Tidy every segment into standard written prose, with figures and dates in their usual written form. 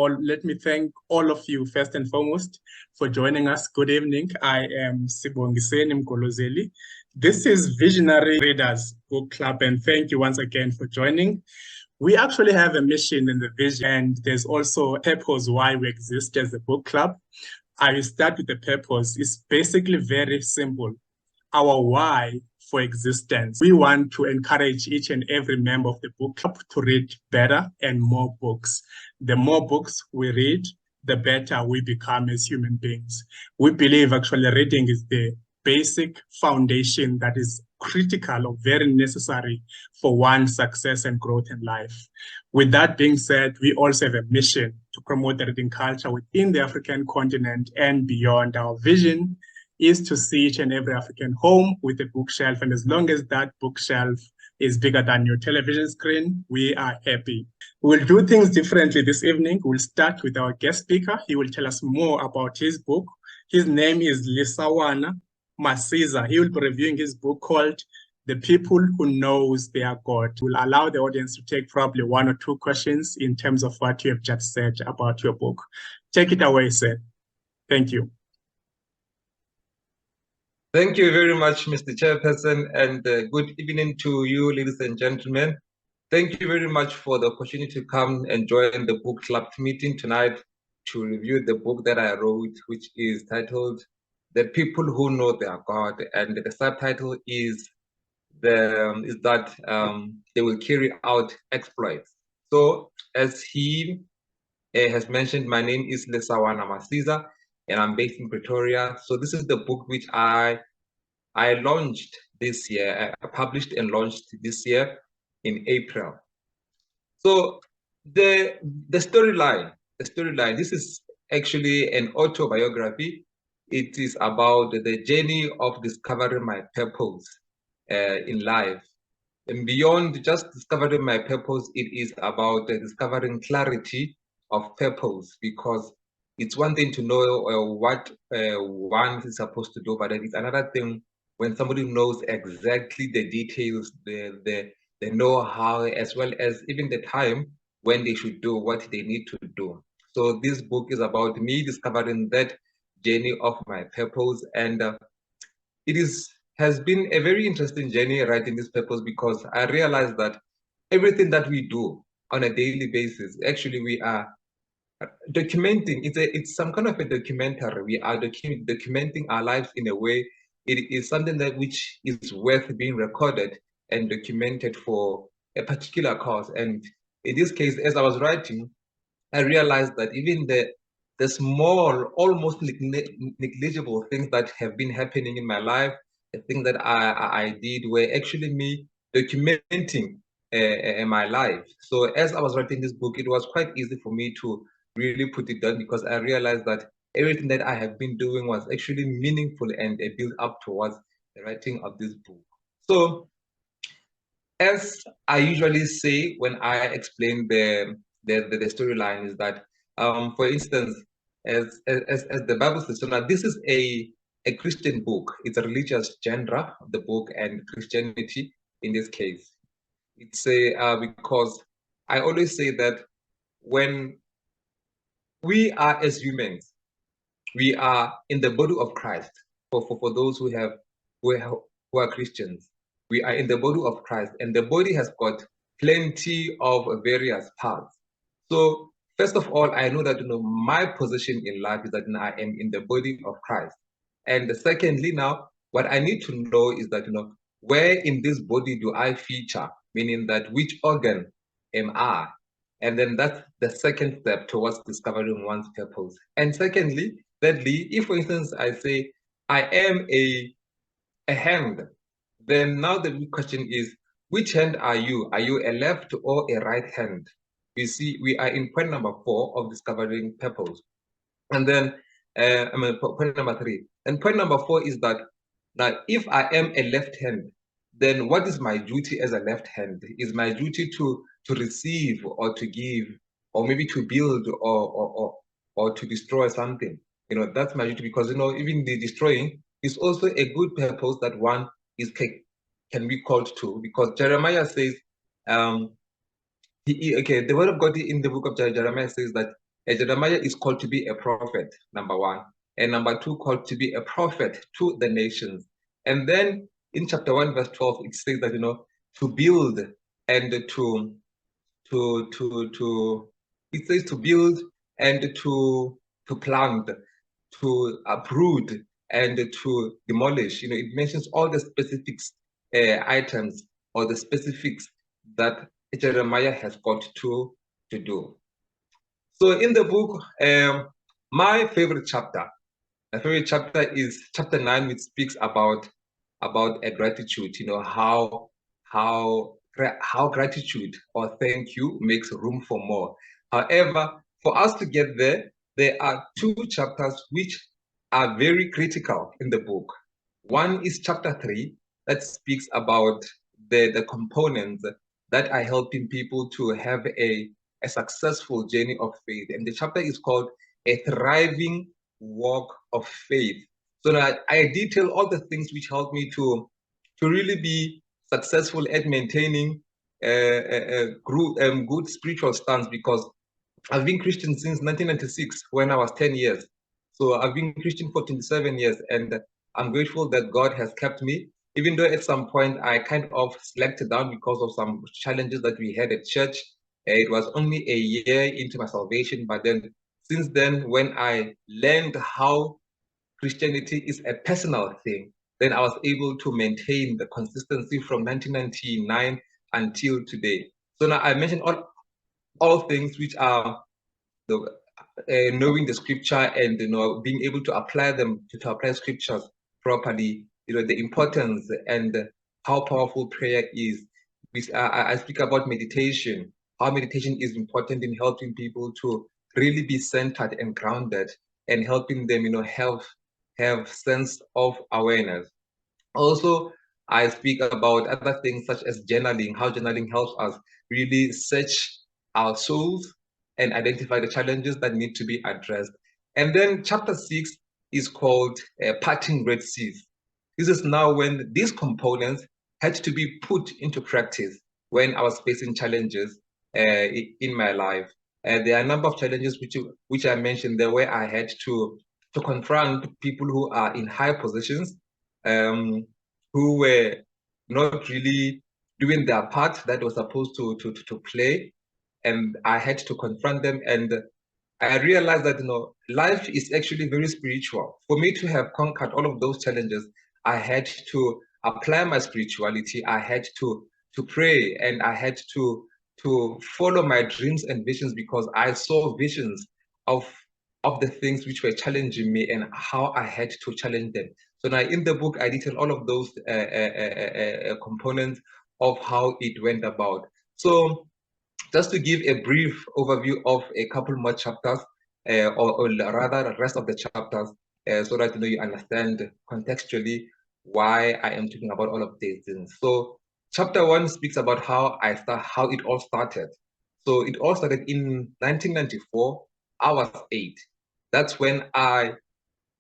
all, let me thank all of you first and foremost for joining us. Good evening. I am Sibongiseni Mgolozeli. This is Visionary Readers Book Club, and thank you once again for joining. We actually have a mission in the vision, and there's also a purpose why we exist as a book club. I will start with the purpose. It's basically very simple. Our why for existence. We want to encourage each and every member of the book club to read better and more books. The more books we read, the better we become as human beings. We believe actually reading is the basic foundation that is critical or very necessary for one's success and growth in life. With that being said, we also have a mission to promote the reading culture within the African continent and beyond. Our vision is to see each and every African home with a bookshelf. And as long as that bookshelf is bigger than your television screen, we are happy. We'll do things differently this evening. We'll start with our guest speaker. He will tell us more about his book. His name is Lesaoana, Masiza. He will be reviewing his book called The People Who Knows Their God. We'll allow the audience to take probably one or two questions in terms of what you have just said about your book. Take it away, sir. Thank you. Thank you very much, Mr. Chairperson, and good evening to you, ladies and gentlemen. Thank you very much for the opportunity to come and join the book club meeting tonight to review the book that I wrote, which is titled The People Who Know Their God, and the subtitle is that they will carry out exploits. So, as he has mentioned, my name is Lesaoana Masiza, and I'm based in Pretoria. So this is the book which I launched this year. I published and launched this year in April. So the storyline, this is actually an autobiography. It is about the journey of discovering my purpose in life. And beyond just discovering my purpose, it is about discovering clarity of purpose, because it's one thing to know what one is supposed to do, but it's another thing when somebody knows exactly the details, the know-how, as well as even the time when they should do what they need to do. So this book is about me discovering that journey of my purpose, and it has been a very interesting journey writing this purpose, because I realized that everything that we do on a daily basis, actually we are documenting. It's some kind of a documentary. We are documenting our lives in a way. It is something that which is worth being recorded and documented for a particular cause. And in this case, as I was writing, I realized that even the small, almost negligible things that have been happening in my life, the things that I did, were actually me documenting my life. So as I was writing this book, it was quite easy for me to really put it down, because I realized that everything that I have been doing was actually meaningful and a build up towards the writing of this book. So as I usually say when I explain the storyline, is that for instance, as the Bible says, so now this is a Christian book. It's a religious genre of the book, and Christianity in this case. It's because I always say that when we are as humans, we are in the body of Christ. For those who are Christians, we are in the body of Christ, and the body has got plenty of various parts. So first of all, I know that my position in life is that I am in the body of Christ. And secondly, now what I need to know is that where in this body do I feature, meaning that which organ am I? And then that's the second step towards discovering one's purpose. And thirdly, if for instance I say I am a hand, then now the big question is, which hand are you? Are you a left or a right hand? You see, we are in point number 4 of discovering purpose. And then point number 3. And point number 4 is that now if I am a left hand, then what is my duty as a left hand? Is my duty to receive or to give, or maybe to build or to destroy something? That's my duty, because even the destroying is also a good purpose that one can be called to, because Jeremiah says, the word of God in the book of Jeremiah says that Jeremiah is called to be a prophet, number one. And number two, called to be a prophet to the nations. And then in chapter 1, verse 12, it says that, to build and it says to build and to plant, to uproot and to demolish. It mentions all the specifics items or the specifics that Jeremiah has got to do. So in the book, my favorite chapter is chapter 9, which speaks about a gratitude. How gratitude or thank you makes room for more. However, for us to get there, there are two chapters which are very critical in the book. One is chapter 3 that speaks about the components that are helping people to have a successful journey of faith. And the chapter is called A Thriving Walk of Faith. So now I detail all the things which help me to really be successful at maintaining a good spiritual stance, because I've been Christian since 1996 when I was 10 years. So I've been Christian for 27 years, and I'm grateful that God has kept me, even though at some point I kind of slacked down because of some challenges that we had at church. It was only a year into my salvation, but then since then, when I learned how Christianity is a personal thing, then I was able to maintain the consistency from 1999 until today. So now I mentioned all things which are knowing the scripture and being able to apply them to apply scriptures properly. The importance and how powerful prayer is. I speak about meditation. How meditation is important in helping people to really be centered and grounded, and helping them have sense of awareness. Also, I speak about other things such as journaling, how journaling helps us really search our souls and identify the challenges that need to be addressed. And then chapter 6 is called Parting Red Seas. This is now when these components had to be put into practice when I was facing challenges in my life. There are a number of challenges which I mentioned there, where I had to confront people who are in high positions, who were not really doing their part that was supposed to play, and I had to confront them. And I realized that life is actually very spiritual. For me to have conquered all of those challenges, I had to apply my spirituality. I had to pray, and I had to follow my dreams and visions, because I saw visions of the things which were challenging me and how I had to challenge them. So now in the book, I detail all of those components of how it went about. So just to give a brief overview of a couple more chapters, or rather the rest of the chapters, so that you understand contextually why I am talking about all of these things. So chapter 1 speaks about how it all started. So it all started in 1994. I was 8. That's when I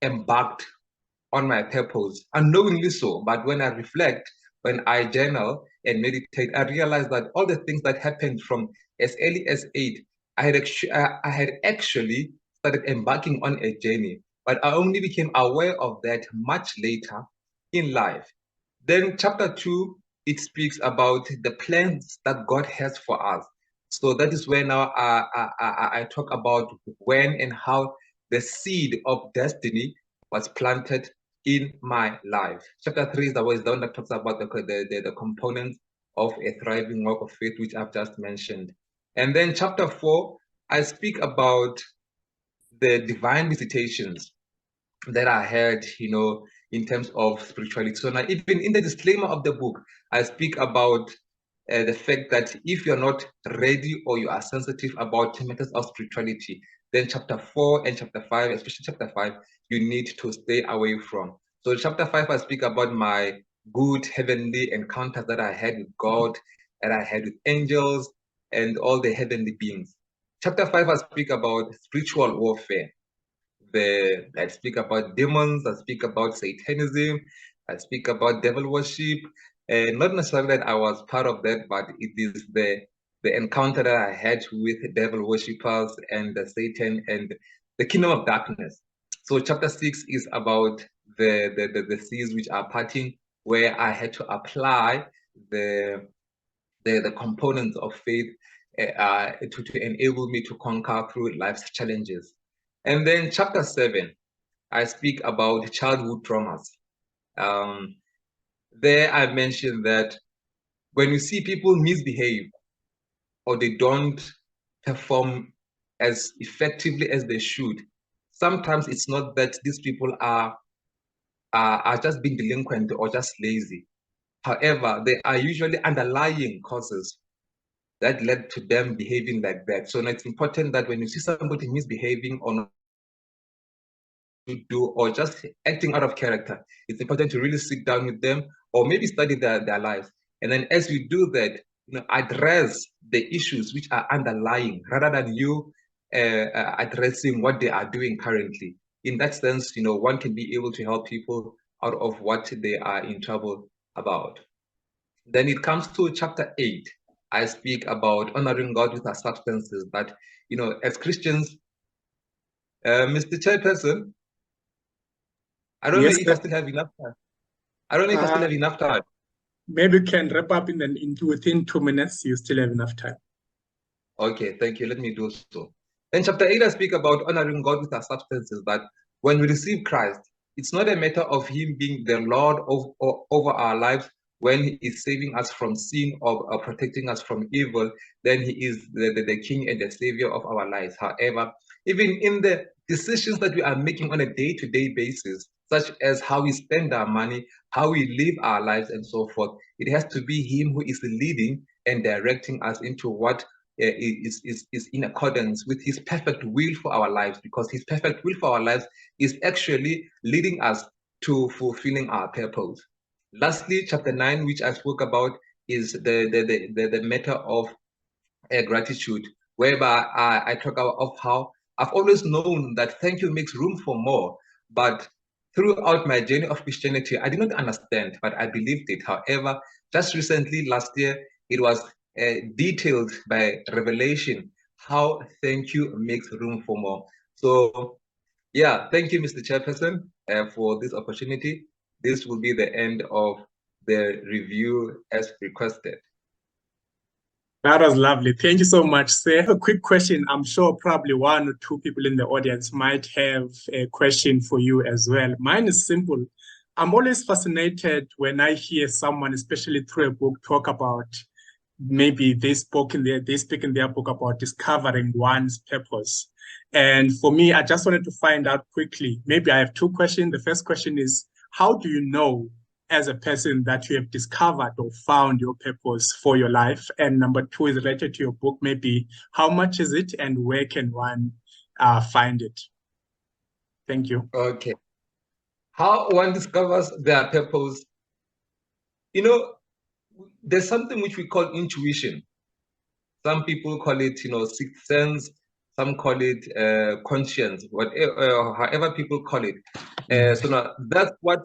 embarked on my purpose, unknowingly so. But when I reflect, when I journal and meditate, I realize that all the things that happened from as early as 8, I had actually started embarking on a journey, but I only became aware of that much later in life. Then chapter 2, it speaks about the plans that God has for us. So that is where now I talk about when and how the seed of destiny was planted in my life. Chapter 3 is the one that talks about the components of a thriving walk of faith, which I've just mentioned. And then chapter 4, I speak about the divine visitations that I had, in terms of spirituality. So now, even in the disclaimer of the book, I speak about the fact that if you're not ready or you are sensitive about matters of spirituality, then chapter 4 and chapter 5, especially chapter 5, you need to stay away from. So chapter 5, I speak about my good heavenly encounters that I had with God, that I had with angels, and all the heavenly beings. Chapter 5, I speak about spiritual warfare. I speak about demons, I speak about Satanism, I speak about devil worship. Not necessarily that I was part of that, but it is the the encounter that I had with the devil worshippers and the Satan and the kingdom of darkness. So chapter 6 is about the seas which are parting, where I had to apply the components of faith to enable me to conquer through life's challenges. And then chapter 7, I speak about childhood traumas. There I mentioned that when you see people misbehave or they don't perform as effectively as they should, sometimes it's not that these people are just being delinquent or just lazy. However, there are usually underlying causes that led to them behaving like that. So it's important that when you see somebody misbehaving or not to do or just acting out of character, it's important to really sit down with them or maybe study their lives. And then as you do that, address the issues which are underlying rather than you addressing what they are doing currently. In that sense, one can be able to help people out of what they are in trouble about. Then it comes to chapter 8. I speak about honoring God with our substances. But, as Christians, Mr. Chairperson, I don't know Yes, if I still have enough time. I don't know if I still have enough time. Maybe you can wrap up within 2 minutes. You still have enough time. Okay, thank you. Let me do so. In chapter 8, I speak about honoring God with our substances. That when we receive Christ, it's not a matter of Him being the Lord over our lives. When He is saving us from sin or protecting us from evil, then He is the King and the Savior of our lives. However, even in the decisions that we are making on a day-to-day basis, such as how we spend our money, how we live our lives, and so forth, it has to be Him who is leading and directing us into what is in accordance with His perfect will for our lives, because His perfect will for our lives is actually leading us to fulfilling our purpose. Lastly, chapter 9, which I spoke about, is the matter of gratitude, whereby I talk of how I've always known that thank you makes room for more. But throughout my journey of Christianity, I did not understand, but I believed it. However, just recently, last year, it was detailed by revelation how thank you makes room for more. So, yeah, thank you, Mr. Chairperson, for this opportunity. This will be the end of the review as requested. That was lovely. Thank you so much, sir. A quick question. I'm sure probably one or two people in the audience might have a question for you as well. Mine is simple. I'm always fascinated when I hear someone, especially through a book, talk about maybe they speak in their book about discovering one's purpose. And for me, I just wanted to find out quickly. Maybe I have two questions. The first question is, how do you know as a person that you have discovered or found your purpose for your life? And number two is related to your book, maybe how much is it and where can one find it? Thank you. Okay. How one discovers their purpose. There's something which we call intuition. Some people call it, sixth sense. Some call it conscience, whatever, however people call it. So now that's what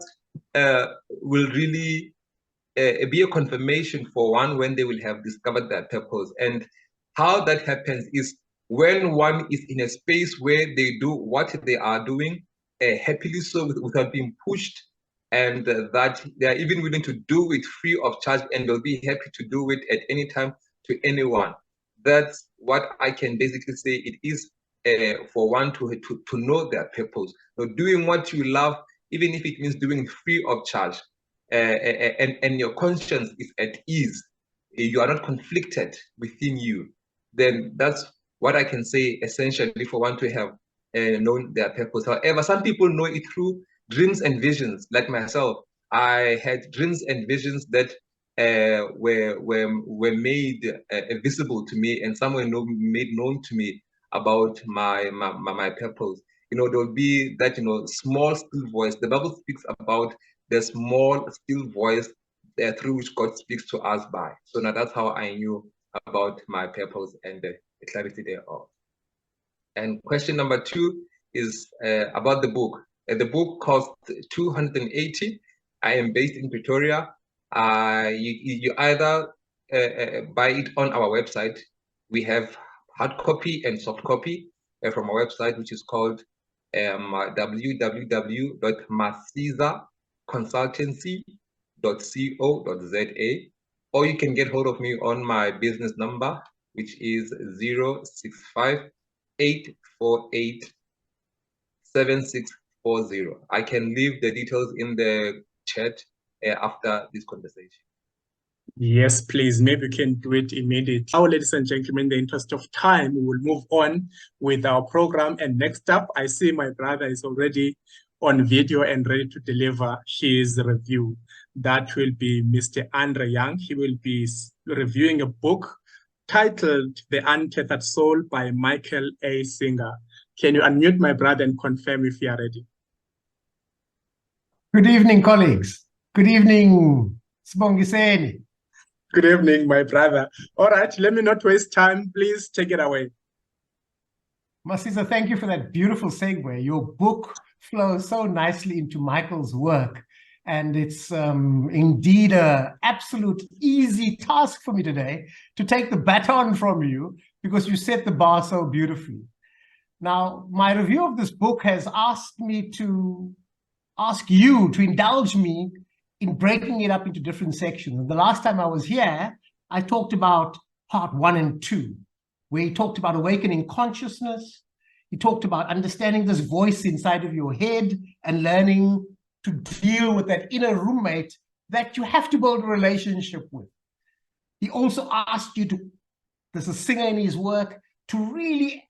will really be a confirmation for one when they will have discovered their purpose. And how that happens is when one is in a space where they do what they are doing happily, so without being pushed, and that they are even willing to do it free of charge, and they'll be happy to do it at any time to anyone. That's what I can basically say it is for one to know their purpose. So doing what you love, even if it means doing it free of charge, and your conscience is at ease, you are not conflicted within you, then that's what I can say essentially for one to have known their purpose. However, some people know it through dreams and visions, like myself. I had dreams and visions that were made visible to me, and some were made known to me about my purpose. There'll be that small still voice. The Bible speaks about the small still voice through which God speaks to us by. So now that's how I knew about my purpose and the clarity thereof. And question number 2 is about the book. The book cost 280. I am based in Pretoria. You either buy it on our website, We have hard copy and soft copy from our website, which is called www.masizaconsultancy.co.za, or you can get hold of me on my business number, which is 065 848 7640. I can leave the details in the chat after this conversation. Yes, please. Maybe we can do it immediately. Now, ladies and gentlemen, in the interest of time, we will move on with our program. And next up, I see my brother is already on video and ready to deliver his review. That will be Mr. Andre Young. He will be reviewing a book titled The Untethered Soul by Michael A. Singer. Can you unmute my brother and confirm if you are ready? Good evening, colleagues. Good evening, Sibongiseni. Good evening, my brother. All right, let me not waste time. Please take it away. Masiza, thank you for that beautiful segue. Your book flows so nicely into Michael's work, and it's indeed an absolute easy task for me today to take the baton from you because you set the bar so beautifully. Now, my review of this book has asked me to ask you to indulge me in breaking it up into different sections. And the last time I was here, I talked about part 1 and 2, where he talked about awakening consciousness. He talked about understanding this voice inside of your head and learning to deal with that inner roommate that you have to build a relationship with. He also asked you to, there's a Singer in his work, to really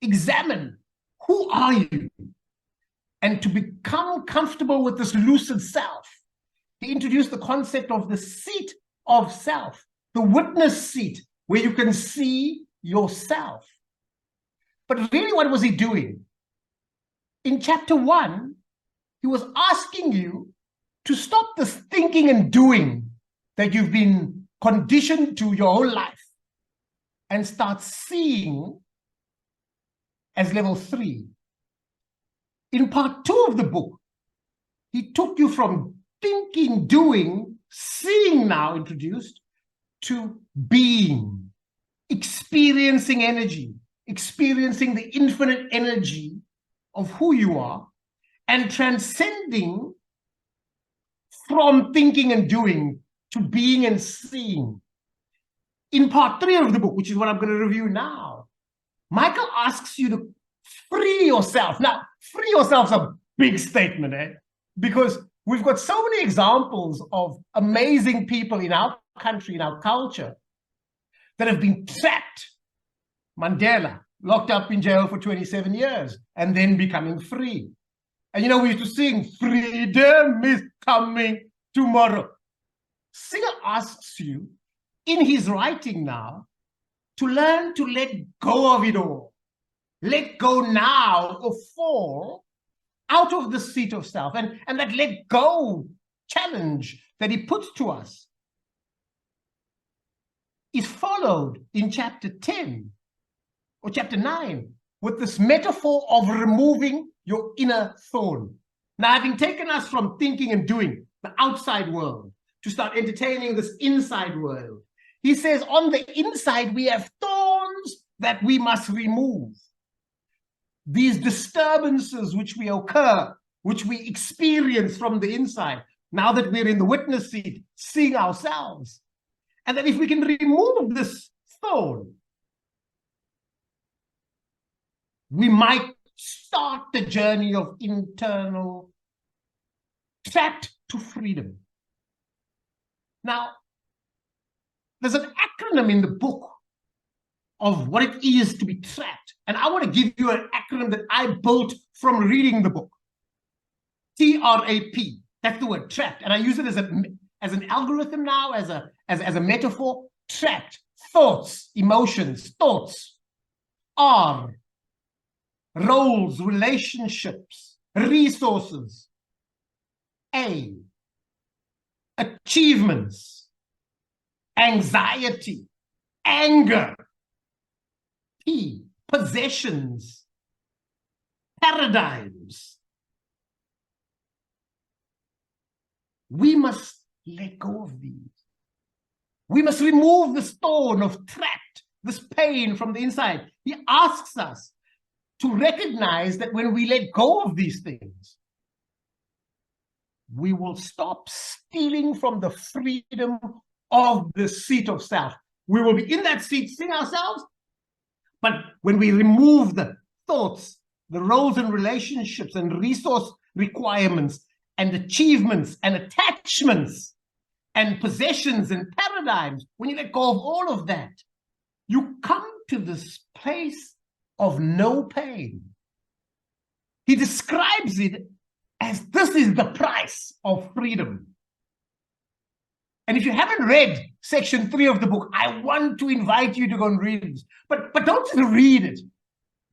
examine who are you and to become comfortable with this lucid self. He introduced the concept of the seat of self, the witness seat, where you can see yourself. But really, what was he doing? In chapter 1, he was asking you to stop this thinking and doing that you've been conditioned to your whole life and start seeing as level 3. In part 2 of the book, he took you from thinking, doing, seeing now introduced, to being, experiencing energy, experiencing the infinite energy of who you are, and transcending from thinking and doing to being and seeing. In part 3 of the book, which is what I'm going to review now, Michael asks you to free yourself. Now, free yourself is a big statement, because we've got so many examples of amazing people in our country, in our culture, that have been trapped. Mandela, locked up in jail for 27 years and then becoming free. And we used to sing, freedom is coming tomorrow. Singer asks you, in his writing now, to learn to let go of it all. Let go now or fall out of the seat of self. And that let go challenge that he puts to us is followed in chapter 10 or chapter 9 with this metaphor of removing your inner thorn. Now, having taken us from thinking and doing, the outside world, to start entertaining this inside world, he says on the inside we have thorns that we must remove. These disturbances which we occur, which we experience from the inside, now that we're in the witness seat, seeing ourselves. And that if we can remove this thorn, we might start the journey of internal trapped to freedom. Now, there's an acronym in the book of what it is to be trapped. And I want to give you an acronym that I built from reading the book. TRAP, that's the word, trapped. And I use it as an algorithm now, as a metaphor. Trapped, thoughts, emotions, thoughts. R, roles, relationships, resources. A, achievements, anxiety, anger. P, possessions, paradigms. We must let go of these. We must remove the thorn of trapped this pain from the inside. He asks us to recognize that when we let go of these things, we will stop stealing from the freedom of the seat of self. We will be in that seat seeing ourselves, but when we remove the thoughts, the roles and relationships and resource requirements and achievements and attachments and possessions and paradigms, when you let go of all of that, you come to this place of no pain. He describes it as this is the price of freedom. And if you haven't read section 3 of the book, I want to invite you to go and read it. But don't just read it.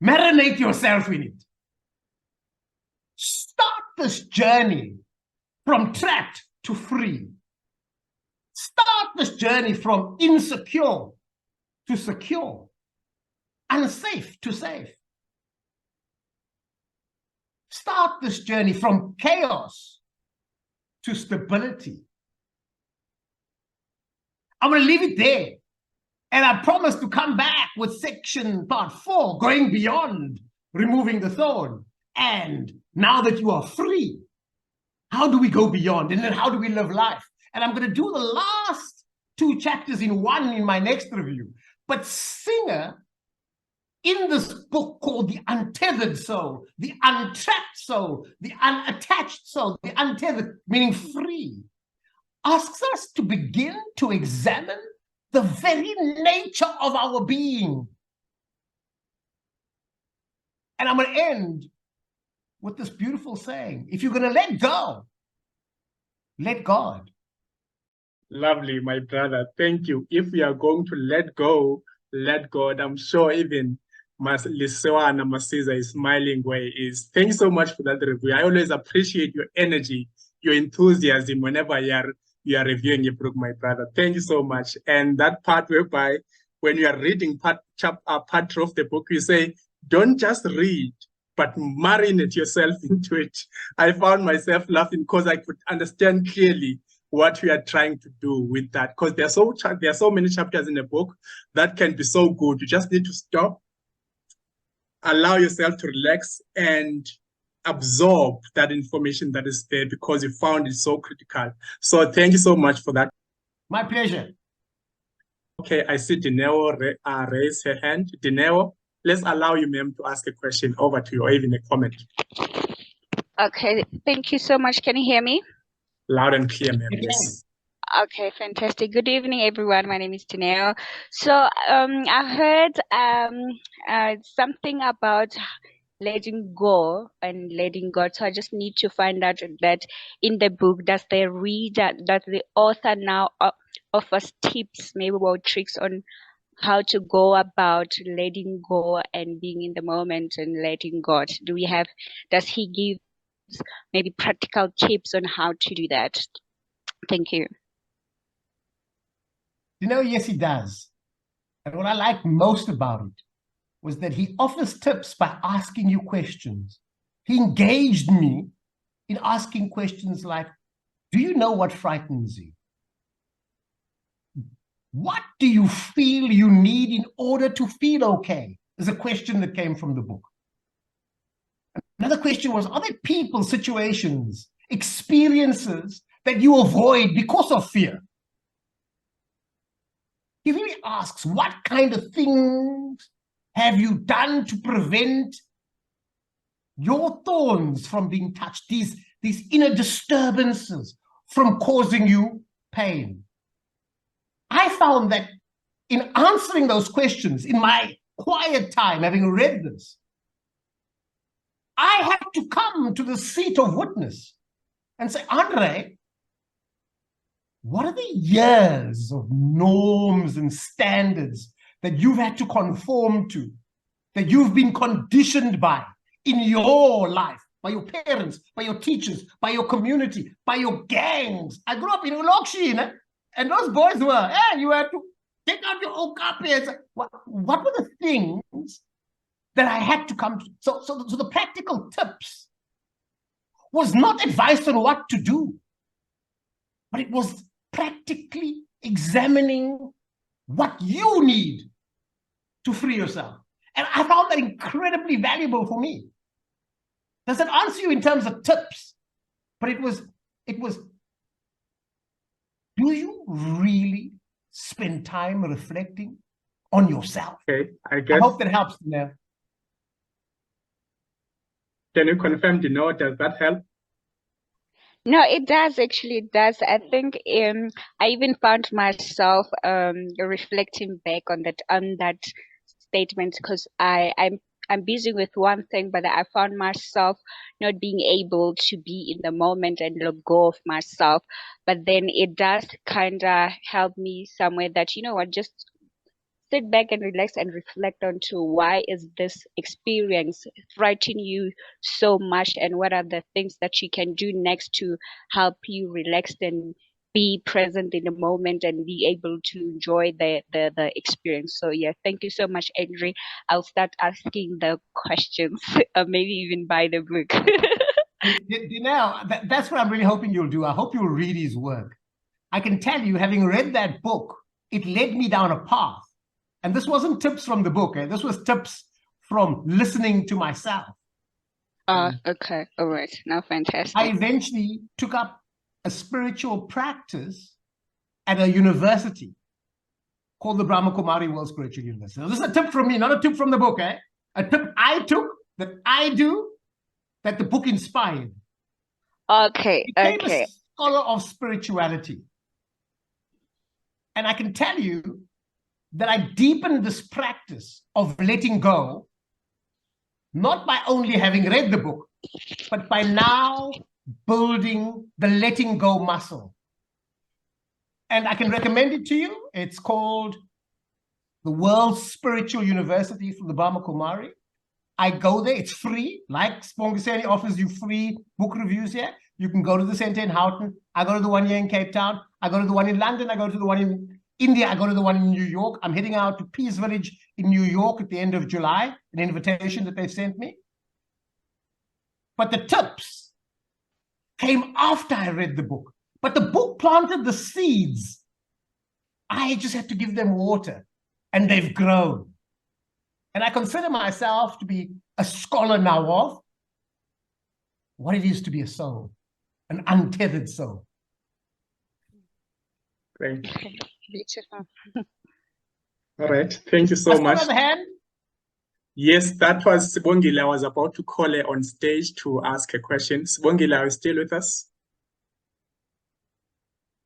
Marinate yourself in it. Start this journey from trapped to free. Start this journey from insecure to secure, unsafe to safe. Start this journey from chaos to stability. I'm going to leave it there. And I promise to come back with section part 4, going beyond removing the thorn. And now that you are free, how do we go beyond? And then how do we live life? And I'm going to do the last 2 chapters in one in my next review. But Singer, in this book called The Untethered Soul, the untrapped soul, the unattached soul, the untethered, meaning free, asks us to begin to examine the very nature of our being. And I'm going to end with this beautiful saying: if you're going to let go, let God. Lovely, my brother. Thank you. If we are going to let go, let God. I'm sure even Lesaoana Masiza is smiling where he is. Thank you so much for that review. I always appreciate your energy, your enthusiasm whenever you are reviewing a book, my brother. Thank you so much. And that part whereby when you are reading part of the book, you say, don't just read, but marinate yourself into it. I found myself laughing because I could understand clearly what we are trying to do with that. Because there are so many chapters in the book that can be so good. You just need to stop, allow yourself to relax and absorb that information that is there because you found it so critical. So thank you so much for that. My pleasure. Okay, I see Dineo raise her hand. Dineo, let's allow you, ma'am, to ask a question. Over to you, or even a comment. Okay, thank you so much. Can you hear me? Loud and clear, ma'am. Yes. Okay, fantastic. Good evening, everyone. My name is Dineo. So I heard something about letting go and letting God. So I just need to find out that in the book, does the author now offers tips, maybe about tricks on how to go about letting go and being in the moment and letting God? Does he give maybe practical tips on how to do that? Thank you. Yes, he does. And what I like most about it was that he offers tips by asking you questions. He engaged me in asking questions like, do you know what frightens you? What do you feel you need in order to feel okay? Is a question that came from the book. Another question was, are there people, situations, experiences that you avoid because of fear? He really asks, what kind of things have you done to prevent your thorns from being touched, these inner disturbances from causing you pain? I found that in answering those questions, in my quiet time, having read this, I had to come to the seat of witness and say, Andre, what are the years of norms and standards that you've had to conform to, that you've been conditioned by in your life, by your parents, by your teachers, by your community, by your gangs? I grew up in Ulokshi, and those boys were, you had to take out your okapi. And say, what were the things that I had to come to? So the practical tips was not advice on what to do, but it was practically examining what you need to free yourself. And I found that incredibly valuable for me. Does it answer you in terms of tips? But it was, do you really spend time reflecting on yourself? Okay, I I guess. hope that helps, Dineo. Can you confirm, Dino, does that help? No, it does actually. It does. I think I even found myself reflecting back on that statement because I'm busy with one thing, but I found myself not being able to be in the moment and let go of myself. But then it does kind of help me somewhere that, you know what, just sit back and relax and reflect on to why is this experience frightening you so much, and what are the things that you can do next to help you relax and be present in the moment and be able to enjoy the experience. So yeah, thank you so much, Andre. I'll start asking the questions or maybe even buy the book. Now, that's what I'm really hoping you'll do. I hope you'll read his work. I can tell you, having read that book, it led me down a path. And this wasn't tips from the book. This was tips from listening to myself. Okay. All right. Now, fantastic. I eventually took up a spiritual practice at a university called the Brahma Kumari World Spiritual University. Now, this is a tip from me, not a tip from the book. A tip I took, that I do, that the book inspired. Okay. I became Okay. a scholar of spirituality. And I can tell you that I deepened this practice of letting go, not by only having read the book, but by now building the letting go muscle. And I can recommend it to you. It's called the World Spiritual University from the Brahma Kumari. I go there, it's free. Like Spongiseni offers you free book reviews here. You can go to the center in Houghton. I go to the one here in Cape Town. I go to the one in London. I go to the one in India. I go to the one in New York. I'm heading out to Peace Village in New York at the end of July, an invitation that they sent me. But the tips came after I read the book. But the book planted the seeds. I just had to give them water, and they've grown. And I consider myself to be a scholar now of what it is to be a soul, an untethered soul. Great. Beautiful. All right. Thank you so much. Another hand? Yes, that was Sibongile. I was about to call her on stage to ask a question. Sibongile, are you still with us?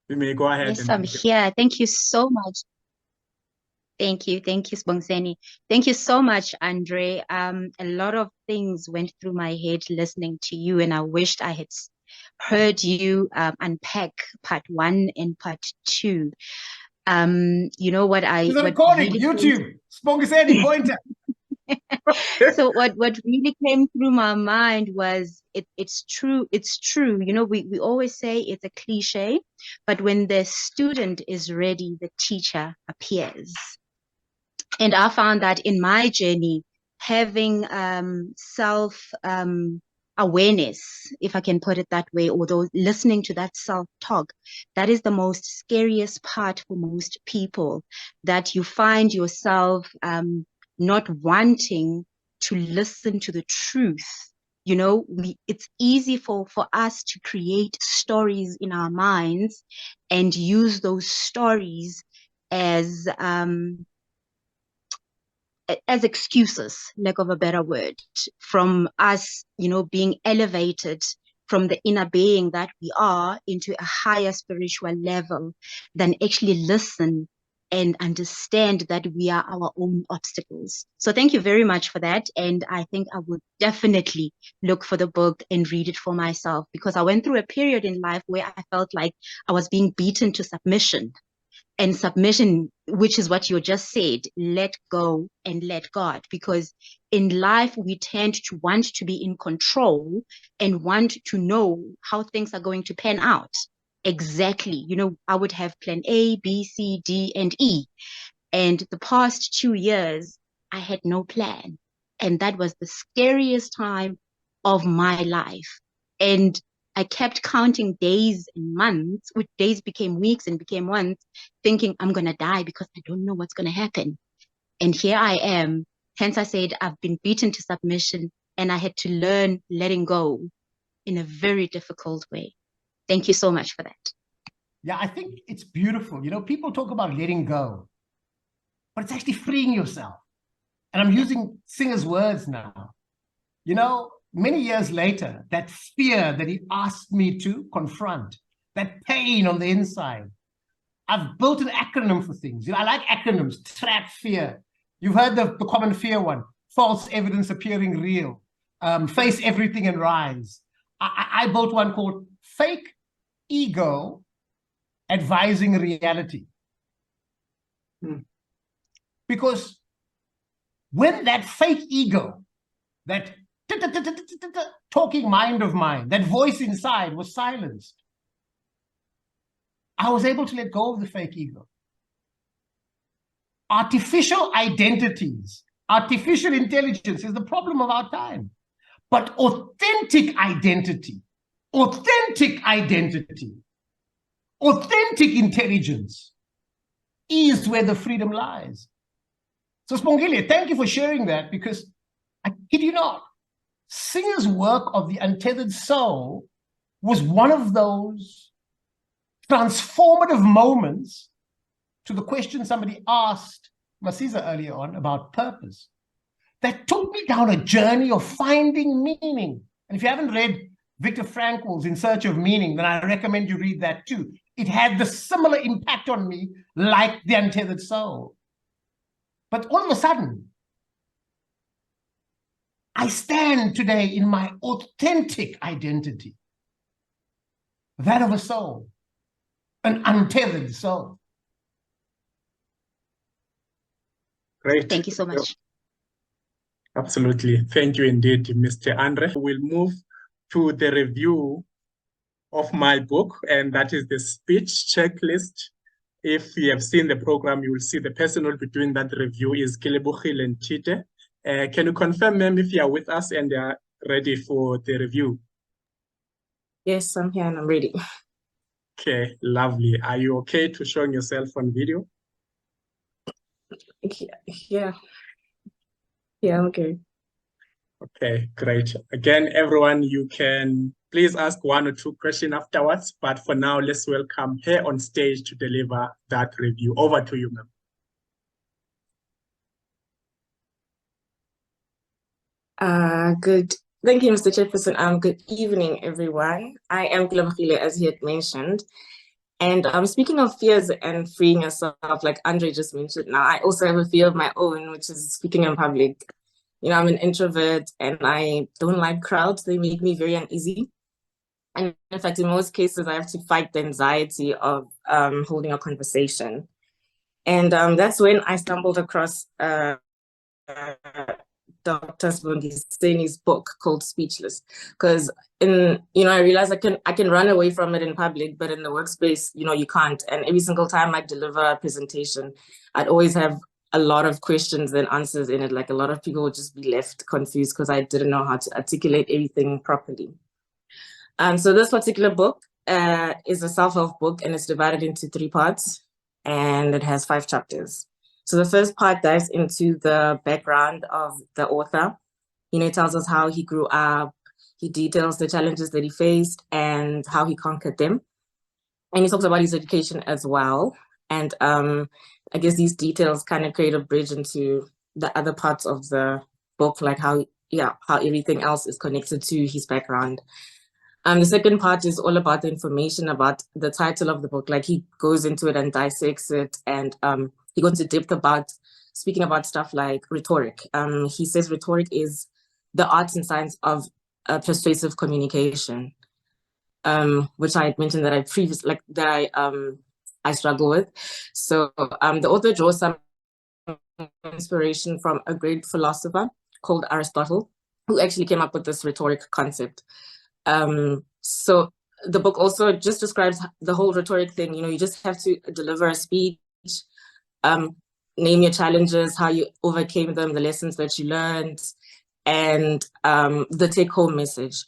You may go ahead. Yes, I'm here. Thank you so much. Thank you, Sibongiseni. Thank you so much, Andre. A lot of things went through my head listening to you, and I wished I had heard you unpack part 1 and part 2. You know what I? It's a recording, really YouTube. Spongiseni pointer. So what really came through my mind was it's true. You know, we always say it's a cliche, but when the student is ready, the teacher appears. And I found that in my journey, having self awareness, if I can put it that way, although listening to that self-talk, that is the most scariest part for most people, that you find yourself not wanting to listen to the truth. You know, it's easy for us to create stories in our minds and use those stories as excuses, lack of a better word, from us, you know, being elevated from the inner being that we are into a higher spiritual level, than actually listen and understand that we are our own obstacles. So thank you very much for that. And I think I would definitely look for the book and read it for myself, because I went through a period in life where I felt like I was being beaten to submission. And submission, which is what you just said, let go and let God. Because in life, we tend to want to be in control and want to know how things are going to pan out. Exactly. You know, I would have plan A, B, C, D, and E. And the past 2 years, I had no plan. And that was the scariest time of my life. And I kept counting days and months, which days became weeks and became months, thinking I'm going to die because I don't know what's going to happen. And here I am. Hence I said I've been beaten to submission and I had to learn letting go in a very difficult way. Thank you so much for that. Yeah, I think it's beautiful. You know, people talk about letting go, but it's actually freeing yourself. And I'm using Singer's words now. You know, many years later, that fear that he asked me to confront, that pain on the inside, I've built an acronym for things. You know, I like acronyms: TRAP, fear. You've heard the common fear one: false evidence appearing real, face everything and rise. I built one called fake ego advising reality. Because when that fake ego, that talking mind of mine, that voice inside was silenced, I was able to let go of the fake ego. Artificial identities, artificial intelligence is the problem of our time. But authentic identity, authentic intelligence is where the freedom lies. So Spongile, thank you for sharing that, because I kid you not, Singer's work of the untethered soul was one of those transformative moments to the question somebody asked Masiza earlier on about purpose, that took me down a journey of finding meaning. And if you haven't read Viktor Frankl's In Search of Meaning, then I recommend you read that too. It had the similar impact on me like the untethered soul. But all of a sudden, I stand today in my authentic identity, that of a soul, an untethered soul. Great. Thank you so much. Absolutely. Thank you indeed, Mr. Andre. We'll move to the review of my book, and that is the speech checklist. If you have seen the program, you will see the person who will be doing that review is Kilebuchile and Chite. Can you confirm, ma'am, if you are with us and are ready for the review? Yes, I'm here and I'm ready. Okay, lovely. Are you okay to showing yourself on video? Yeah. Yeah, okay. Okay, great. Again, everyone, you can please ask one or two questions afterwards, but for now, let's welcome her on stage to deliver that review. Over to you, ma'am. Thank you, Mr. Chairperson. Good evening, everyone. I am Kilebuchile, as he had mentioned. And speaking of fears and freeing yourself, like Andre just mentioned, now I also have a fear of my own, which is speaking in public. You know, I'm an introvert and I don't like crowds. They make me very uneasy. And in fact, in most cases, I have to fight the anxiety of holding a conversation. And that's when I stumbled across Dr. Sibongiseni's book called Speechless, because I realized I can run away from it in public, but in the workspace, you can't. And every single time I deliver a presentation, I'd always have a lot of questions and answers in it. Like a lot of people would just be left confused because I didn't know how to articulate everything properly. So this particular book is a self-help book, and it's divided into 3 parts, and it has 5 chapters. So the first part dives into the background of the author. It tells us how he grew up. He details the challenges that he faced and how he conquered them. And he talks about his education as well. And I guess these details kind of create a bridge into the other parts of the book, like how everything else is connected to his background. The second part is all about the information about the title of the book. Like he goes into it and dissects it, and he goes into depth about speaking about stuff like rhetoric. He says rhetoric is the art and science of persuasive communication, which I had mentioned that I struggle with. So the author draws some inspiration from a great philosopher called Aristotle, who actually came up with this rhetoric concept. So the book also just describes the whole rhetoric thing. You just have to deliver a speech, name your challenges, how you overcame them, the lessons that you learned, and the take-home message.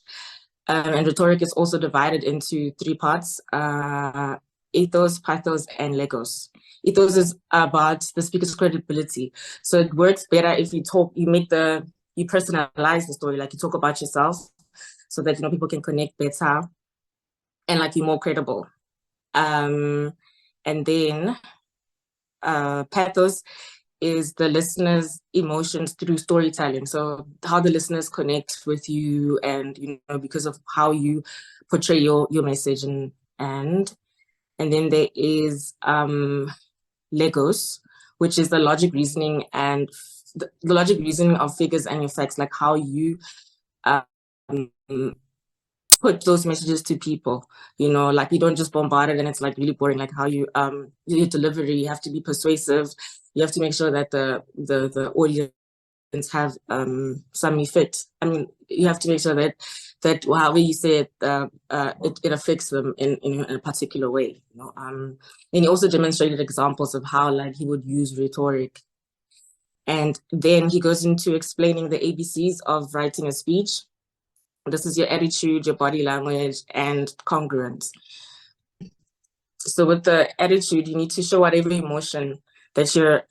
And rhetoric is also divided into 3 parts. ethos, pathos, and legos. Ethos is about the speaker's credibility. So it works better if you personalize the story, like you talk about yourself so that, people can connect better and like you're more credible. And then pathos is the listener's emotions through storytelling. So how the listeners connect with you and, because of how you portray your message and then there is Legos, which is the logic reasoning and the logic reasoning of figures and effects, like how you put those messages to people, like you don't just bombard it and it's like really boring, like how you your delivery, you have to be persuasive, you have to make sure that the audience have some effect. I mean, you have to make sure that however you say it, it affects them in a particular way. And he also demonstrated examples of how like he would use rhetoric. And then he goes into explaining the ABCs of writing a speech. This is your attitude, your body language, and congruence. So with the attitude, you need to show whatever emotion that you're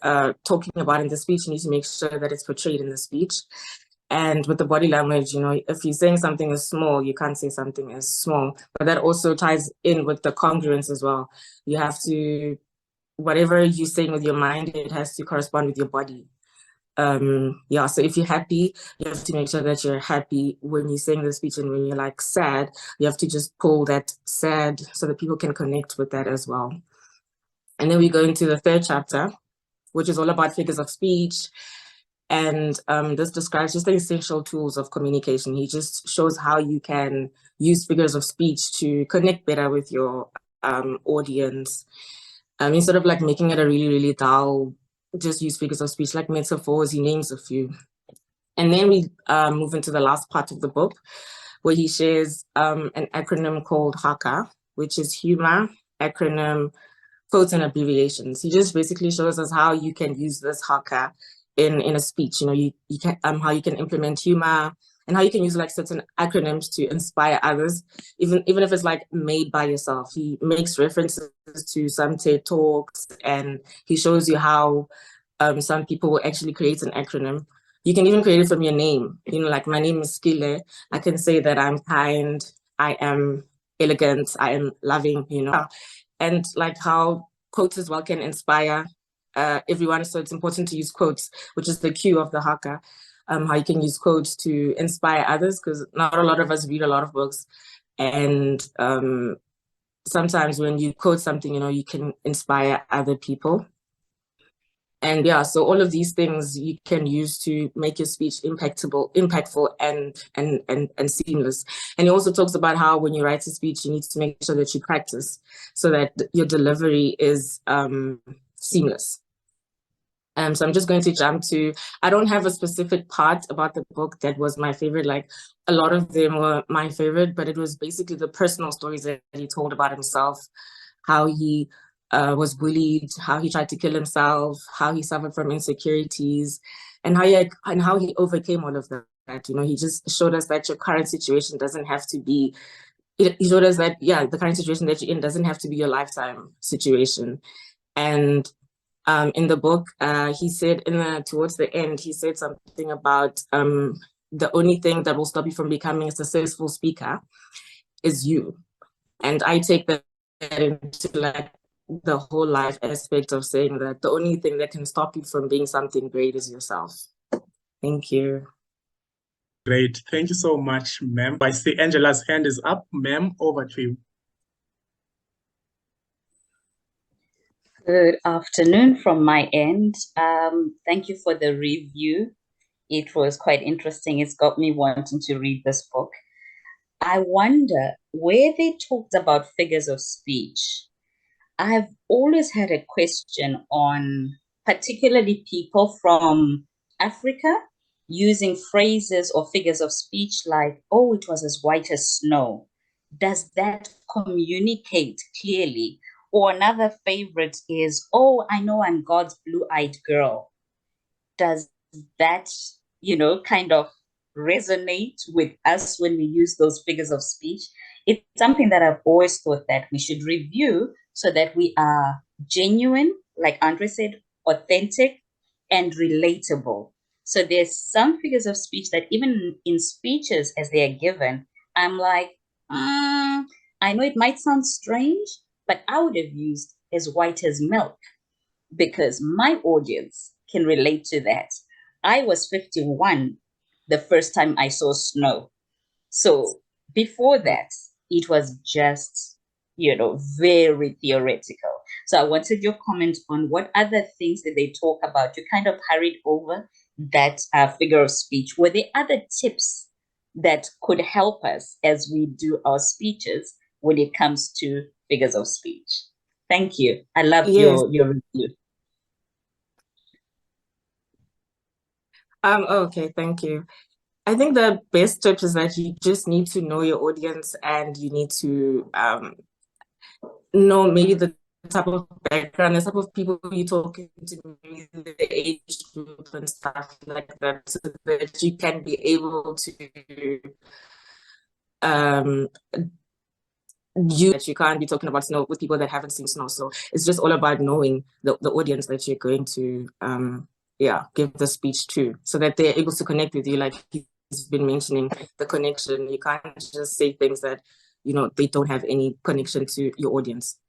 talking about in the speech. You need to make sure that it's portrayed in the speech. And with the body language, if you're saying something is small, you can't say something is small. But that also ties in with the congruence as well. You have to, whatever you're saying with your mind, it has to correspond with your body. So if you're happy, you have to make sure that you're happy when you're saying the speech, and when you're like sad, you have to just pull that sad so that people can connect with that as well. And then we go into the third chapter, which is all about figures of speech. And this describes just the essential tools of communication. He just shows how you can use figures of speech to connect better with your audience. Instead of like making it a really, really dull, just use figures of speech like metaphors. He names a few. And then we move into the last part of the book, where he shares an acronym called HACA, which is humor, acronym, quotes, and abbreviations. He just basically shows us how you can use this HACA in a speech. You can how you can implement humor, and how you can use like certain acronyms to inspire others, even if it's like made by yourself. He makes references to some TED Talks, and he shows you how some people will actually create an acronym. You can even create it from your name. Like my name is Skile. I can say that I'm kind, I am elegant, I am loving, and like how quotes as well can inspire everyone. So it's important to use quotes, which is the Q of the haka. How you can use quotes to inspire others, because not a lot of us read a lot of books, and sometimes when you quote something, you can inspire other people. And so all of these things you can use to make your speech impactful and seamless. And he also talks about how when you write a speech, you need to make sure that you practice so that your delivery is seamless. So I'm just going to jump to, I don't have a specific part about the book that was my favorite. Like a lot of them were my favorite, but it was basically the personal stories that he told about himself, how he was bullied, how he tried to kill himself, how he suffered from insecurities, and how he overcame all of that. He just showed us that your current situation doesn't have to be, he showed us that, the current situation that you're in doesn't have to be your lifetime situation. And in the book, he said towards the end, he said something about the only thing that will stop you from becoming a successful speaker is you. And I take that into like the whole life aspect of saying that the only thing that can stop you from being something great is yourself. Thank you. Great. Thank you so much, ma'am. I see Angela's hand is up. Ma'am, over to you. Good afternoon from my end. Thank you for the review. It was quite interesting. It's got me wanting to read this book. I wonder, where they talked about figures of speech, I've always had a question on particularly people from Africa using phrases or figures of speech like, oh, it was as white as snow. Does that communicate clearly? Or another favorite is, oh, I know I'm God's blue-eyed girl. Does that, kind of resonate with us when we use those figures of speech? It's something that I've always thought that we should review so that we are genuine, like Andre said, authentic and relatable. So there's some figures of speech that even in speeches as they are given, I'm like, I know it might sound strange, but I would have used as white as milk because my audience can relate to that. I was 51 the first time I saw snow. So before that, it was just, very theoretical. So I wanted your comment on what other things did they talk about. You kind of hurried over that figure of speech. Were there other tips that could help us as we do our speeches when it comes to figures of speech? Thank you. I love Yes. your review. Okay, thank you. I think the best tip is that you just need to know your audience and you need to know maybe the type of background, the type of people you're talking to, maybe the age group and stuff like that, so that you can be able to that you can't be talking about snow with people that haven't seen snow. So it's just all about knowing the audience that you're going to give the speech to, so that they're able to connect with you. Like he's been mentioning, the connection. You can't just say things that they don't have any connection to your audience.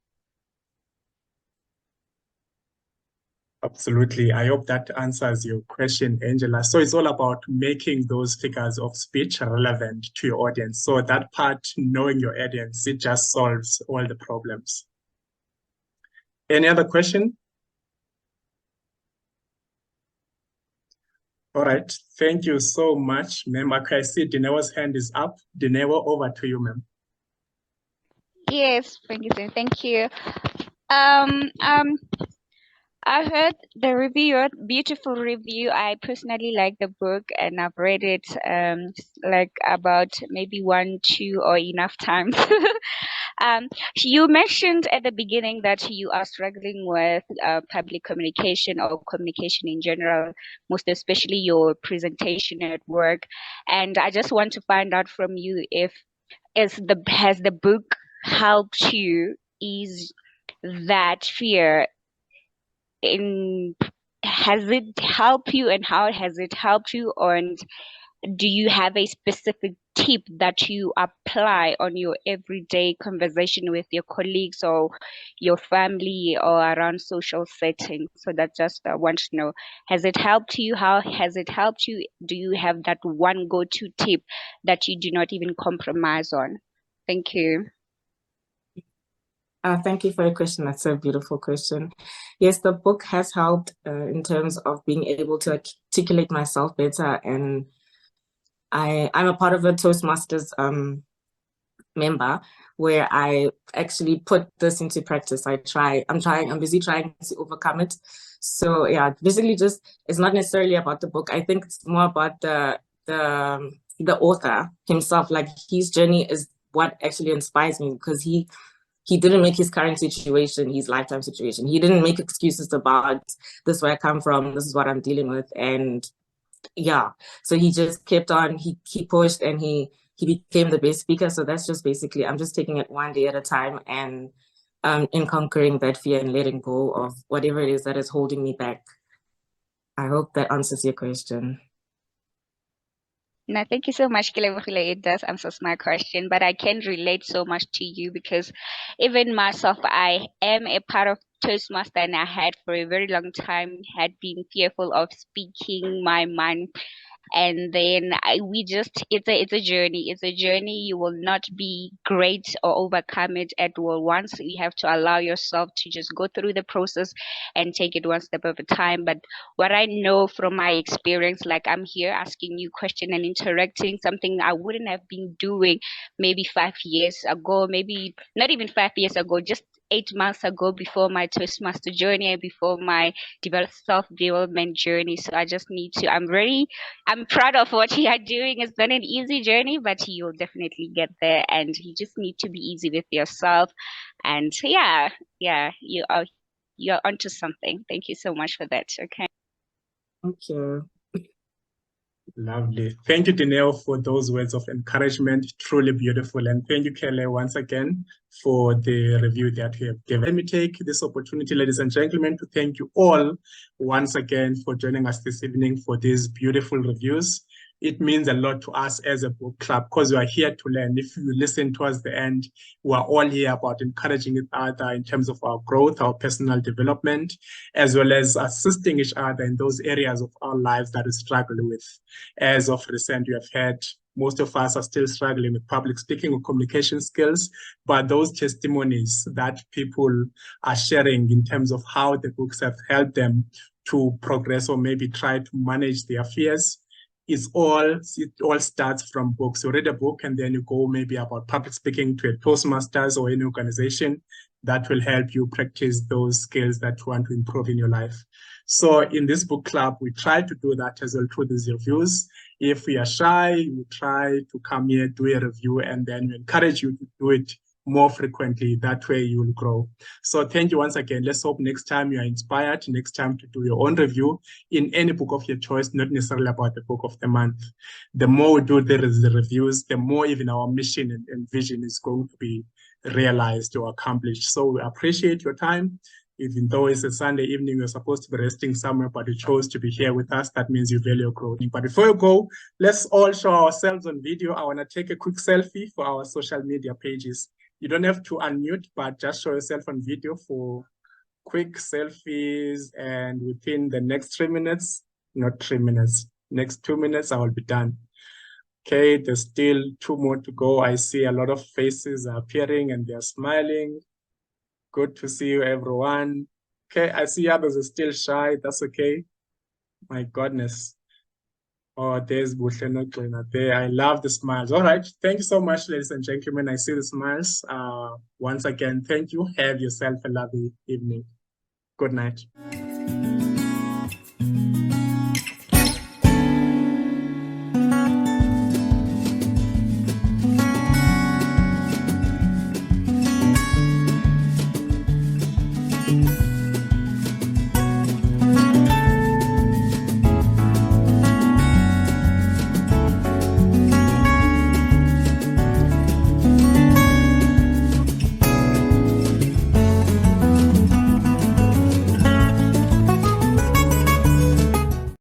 Absolutely. I hope that answers your question, Angela. So it's all about making those figures of speech relevant to your audience. So that part, knowing your audience, it just solves all the problems. Any other question? All right. Thank you so much, ma'am. Okay, I see Dinewa's hand is up. Dinewa, over to you, ma'am. Yes, thank you, sir. Thank you. I heard the review, beautiful review. I personally like the book and I've read it like about maybe 1, 2 or enough times. You mentioned at the beginning that you are struggling with public communication or communication in general, most especially your presentation at work. And I just want to find out from you if has the book helped you ease that fear has it helped you and how has it helped you, and do you have a specific tip that you apply on your everyday conversation with your colleagues or your family or around social settings? So that just I want to know, has it helped you? How has it helped you? Do you have that one go-to tip that you do not even compromise on? Thank you. Thank you for your question. That's a beautiful question. Yes, the book has helped in terms of being able to articulate myself better. And I'm a part of a Toastmasters member where I actually put this into practice. I'm busy trying to overcome it. So yeah, basically just, it's not necessarily about the book. I think it's more about the author himself. Like his journey is what actually inspires me, because he didn't make his current situation his lifetime situation. He didn't make excuses about this is where I come from, this is what I'm dealing with. And yeah, so he just kept on, he pushed, and he became the best speaker. So that's just basically, I'm just taking it one day at a time and in conquering that fear and letting go of whatever it is that is holding me back. I hope that answers your question. No, thank you so much, Kilebogile. It does answer my question, but I can relate so much to you because even myself, I am a part of Toastmaster, and I had for a very long time had been fearful of speaking my mind. And then it's a journey. You will not be great or overcome it at all once. You have to allow yourself to just go through the process and take it one step at a time. But what I know from my experience, like I'm here asking you question and interacting, something I wouldn't have been doing maybe 5 years ago, maybe not even 5 years ago, just 8 months ago, before my Toastmaster journey and before my self-development journey. So I just need to, I'm proud of what you are doing. It's not an easy journey, but you'll definitely get there, and you just need to be easy with yourself. And yeah, you're onto something. Thank you so much for that. Okay. Thank you. Lovely. Thank you, Dineo, for those words of encouragement. Truly beautiful. And thank you, Kelly, once again for the review that you have given. Let me take this opportunity, ladies and gentlemen, to thank you all once again for joining us this evening for these beautiful reviews. It means a lot to us as a book club because we are here to learn. If you listen towards the end, we are all here about encouraging each other in terms of our growth, our personal development, as well as assisting each other in those areas of our lives that we struggle with. As of recent, you have heard most of us are still struggling with public speaking or communication skills, but those testimonies that people are sharing in terms of how the books have helped them to progress or maybe try to manage their fears, it all starts from books. You read a book and then you go maybe about public speaking to a Toastmasters or any organization that will help you practice those skills that you want to improve in your life. So in this book club, we try to do that as well through these reviews. If we are shy, we try to come here, do a review, and then we encourage you to do it more frequently. That way you will grow. So thank you once again. Let's hope next time you are inspired, next time to do your own review in any book of your choice, not necessarily about the book of the month. The more we do the reviews, the more even our mission and vision is going to be realized or accomplished. So we appreciate your time. Even though it's a Sunday evening, you're supposed to be resting somewhere, but you chose to be here with us. That means you value your growth. But before you go, let's all show ourselves on video. I want to take a quick selfie for our social media pages. You don't have to unmute, but just show yourself on video for quick selfies. And within the next 3 minutes, not 3 minutes, next 2 minutes, I will be done. Okay, there's still 2 more to go. I see a lot of faces are appearing and they're smiling. Good to see you, everyone. Okay, I see others are still shy. That's okay. My goodness. Oh, there's Busheno there. I love the smiles. All right. Thank you so much, ladies and gentlemen. I see the smiles. Once again, thank you. Have yourself a lovely evening. Good night.